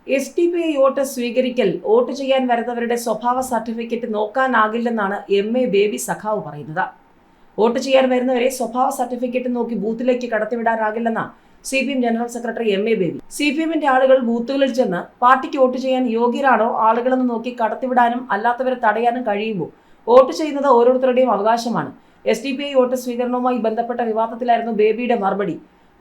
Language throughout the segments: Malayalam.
SDPI വോട്ട് സ്വീകരിക്കൽ വോട്ട് ചെയ്യാൻ വരുന്നവരുടെ സ്വഭാവ സർട്ടിഫിക്കറ്റ് നോക്കാനാകില്ലെന്നാണ് MA ബേബി സഖാവ് പറയുന്നത്. വോട്ട് ചെയ്യാൻ വരുന്നവരെ സ്വഭാവ സർട്ടിഫിക്കറ്റ് നോക്കി ബൂത്തിലേക്ക് കടത്തിവിടാനാകില്ലെന്ന CPM general secretary MA Baby. CPMന്റെ ആളുകൾ ബൂത്തുകളിൽ ചെന്ന് പാർട്ടിക്ക് വോട്ട് ചെയ്യാൻ യോഗ്യരാണോ ആളുകളെന്ന് നോക്കി കടത്തിവിടാനും അല്ലാത്തവരെ തടയാനും കഴിയുമോ? വോട്ട് ചെയ്യുന്നത് ഓരോരുത്തരുടെയും അവകാശമാണ്. SDPI വോട്ട് സ്വീകരണവുമായി ബന്ധപ്പെട്ട വിവാദത്തിലായിരുന്നു ബേബിയുടെ മറുപടി.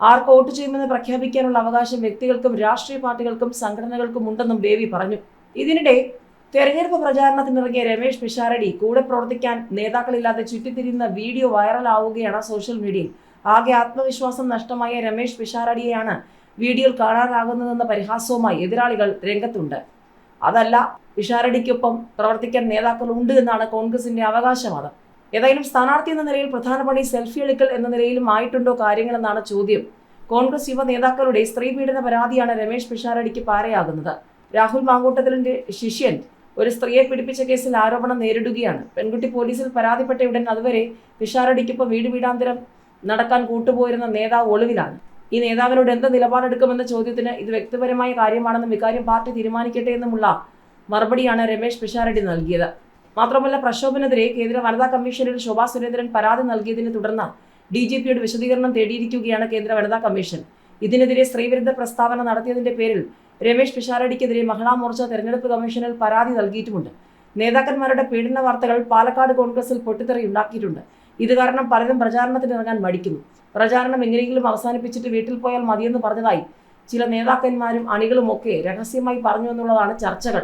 ആർക്ക് വോട്ട് ചെയ്യുമെന്ന് പ്രഖ്യാപിക്കാനുള്ള അവകാശം വ്യക്തികൾക്കും രാഷ്ട്രീയ പാർട്ടികൾക്കും സംഘടനകൾക്കും ഉണ്ടെന്നും ബേബി പറഞ്ഞു. ഇതിനിടെ തെരഞ്ഞെടുപ്പ് പ്രചാരണത്തിനിറങ്ങിയ രമേശ് പിഷാരടി കൂടെ പ്രവർത്തിക്കാൻ നേതാക്കളില്ലാതെ ചുറ്റിത്തിരിയുന്ന വീഡിയോ വൈറലാവുകയാണ് സോഷ്യൽ മീഡിയയിൽ. ആകെ ആത്മവിശ്വാസം നഷ്ടമായ രമേശ് പിഷാരടിയെയാണ് വീഡിയോയിൽ കാണാനാകുന്നതെന്ന പരിഹാസവുമായി എതിരാളികൾ രംഗത്തുണ്ട്. അതല്ല, പിഷാരടിക്കൊപ്പം പ്രവർത്തിക്കാൻ നേതാക്കൾ ഉണ്ട് എന്നാണ് കോൺഗ്രസിന്റെ അവകാശവാദം. ഏതായാലും സ്ഥാനാർത്ഥി എന്ന നിലയിൽ പ്രധാന പണി സെൽഫി എടുക്കൽ എന്ന നിലയിലും ആയിട്ടുണ്ടോ കാര്യങ്ങളെന്നാണ് ചോദ്യം. കോൺഗ്രസ് യുവ നേതാക്കളുടെ സ്ത്രീപീഡന പരാതിയാണ് രമേശ് പിഷാരടിക്ക് പാരയാകുന്നത്. രാഹുൽ മാങ്കൂട്ടത്തിലിന്റെ ശിഷ്യൻ ഒരു സ്ത്രീയെ പീഡിപ്പിച്ച കേസിൽ ആരോപണം നേരിടുകയാണ്. പെൺകുട്ടി പോലീസിൽ പരാതിപ്പെട്ടയുടൻ അതുവരെ പിഷാരടിക്കൊപ്പം വീടാന്തരം നടക്കാൻ കൂട്ടുപോയിരുന്ന നേതാവ് ഒളിവിലാണ്. ഈ നേതാവിനോട് എന്ത് നിലപാടെടുക്കുമെന്ന ചോദ്യത്തിന് ഇത് വ്യക്തിപരമായ കാര്യമാണെന്നും ഇക്കാര്യം പാർട്ടി തീരുമാനിക്കട്ടെ എന്നുമുള്ള മറുപടിയാണ് രമേശ് പിഷാരടി നൽകിയത്. മാത്രമല്ല, പ്രക്ഷോഭനെതിരെ കേന്ദ്ര വനിതാ കമ്മീഷനിൽ ശോഭാ സുരേന്ദ്രൻ പരാതി നൽകിയതിനെ തുടർന്ന് DGPയുടെ വിശദീകരണം തേടിയിരിക്കുകയാണ് കേന്ദ്ര വനിതാ കമ്മീഷൻ. ഇതിനെതിരെ സ്ത്രീവിരുദ്ധ പ്രസ്താവന നടത്തിയതിന്റെ പേരിൽ രമേശ് പിഷാരടിക്കെതിരെ മഹിളാ മോർച്ച തെരഞ്ഞെടുപ്പ് കമ്മീഷനിൽ പരാതി നൽകിയിട്ടുമുണ്ട്. നേതാക്കന്മാരുടെ പീഡന വാർത്തകൾ പാലക്കാട് കോൺഗ്രസിൽ പൊട്ടിത്തെറിയുണ്ടാക്കിയിട്ടുണ്ട്. ഇത് കാരണം പലരും പ്രചാരണത്തിനിറങ്ങാൻ മടിക്കുന്നു. പ്രചാരണം എങ്ങനെയെങ്കിലും അവസാനിപ്പിച്ചിട്ട് വീട്ടിൽ പോയാൽ മതിയെന്ന് പറഞ്ഞതായി ചില നേതാക്കന്മാരും അണികളുമൊക്കെ രഹസ്യമായി പറഞ്ഞു എന്നുള്ളതാണ് ചർച്ചകൾ.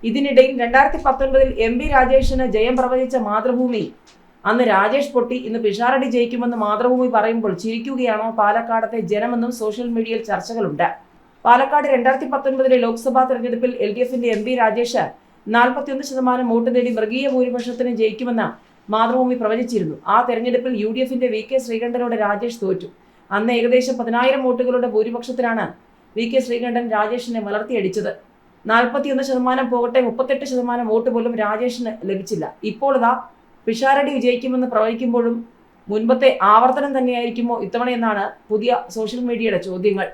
ഇതിനിടയിൽ 2019 MB രാജേഷിന് ജയം പ്രവചിച്ച മാതൃഭൂമി, അന്ന് രാജേഷ് പൊട്ടി, ഇന്ന് പിഷാരടി ജയിക്കുമെന്ന് മാതൃഭൂമി പറയുമ്പോൾ ചിരിക്കുകയാണോ പാലക്കാടത്തെ ജനമെന്നും സോഷ്യൽ മീഡിയയിൽ ചർച്ചകളുണ്ട്. പാലക്കാട് 2019 ലോക്സഭാ തെരഞ്ഞെടുപ്പിൽ LDFന്റെ MB രാജേഷ് 41% വോട്ട് നേടി മൃഗീയ ഭൂരിപക്ഷത്തിന് ജയിക്കുമെന്ന് മാതൃഭൂമി പ്രവചിച്ചിരുന്നു. ആ തെരഞ്ഞെടുപ്പിൽ UDFന്റെ VK ശ്രീകണ്ഠനോട് രാജേഷ് തോറ്റു. അന്ന് ഏകദേശം 10,000 വോട്ടുകളുടെ ഭൂരിപക്ഷത്തിലാണ് VK ശ്രീകണ്ഠൻ രാജേഷിനെ വളർത്തിയടിച്ചത്. 41% പോകട്ടെ, 38% വോട്ട് പോലും രാജേഷിന് ലഭിച്ചില്ല. ഇപ്പോൾ ഇതാ പിഷാരടി വിജയിക്കുമെന്ന് പ്രവചിക്കുമ്പോഴും മുൻപത്തെ ആവർത്തനം തന്നെയായിരിക്കുമോ ഇത്തവണയെന്നാണ് പുതിയ സോഷ്യൽ മീഡിയയുടെ ചോദ്യങ്ങൾ.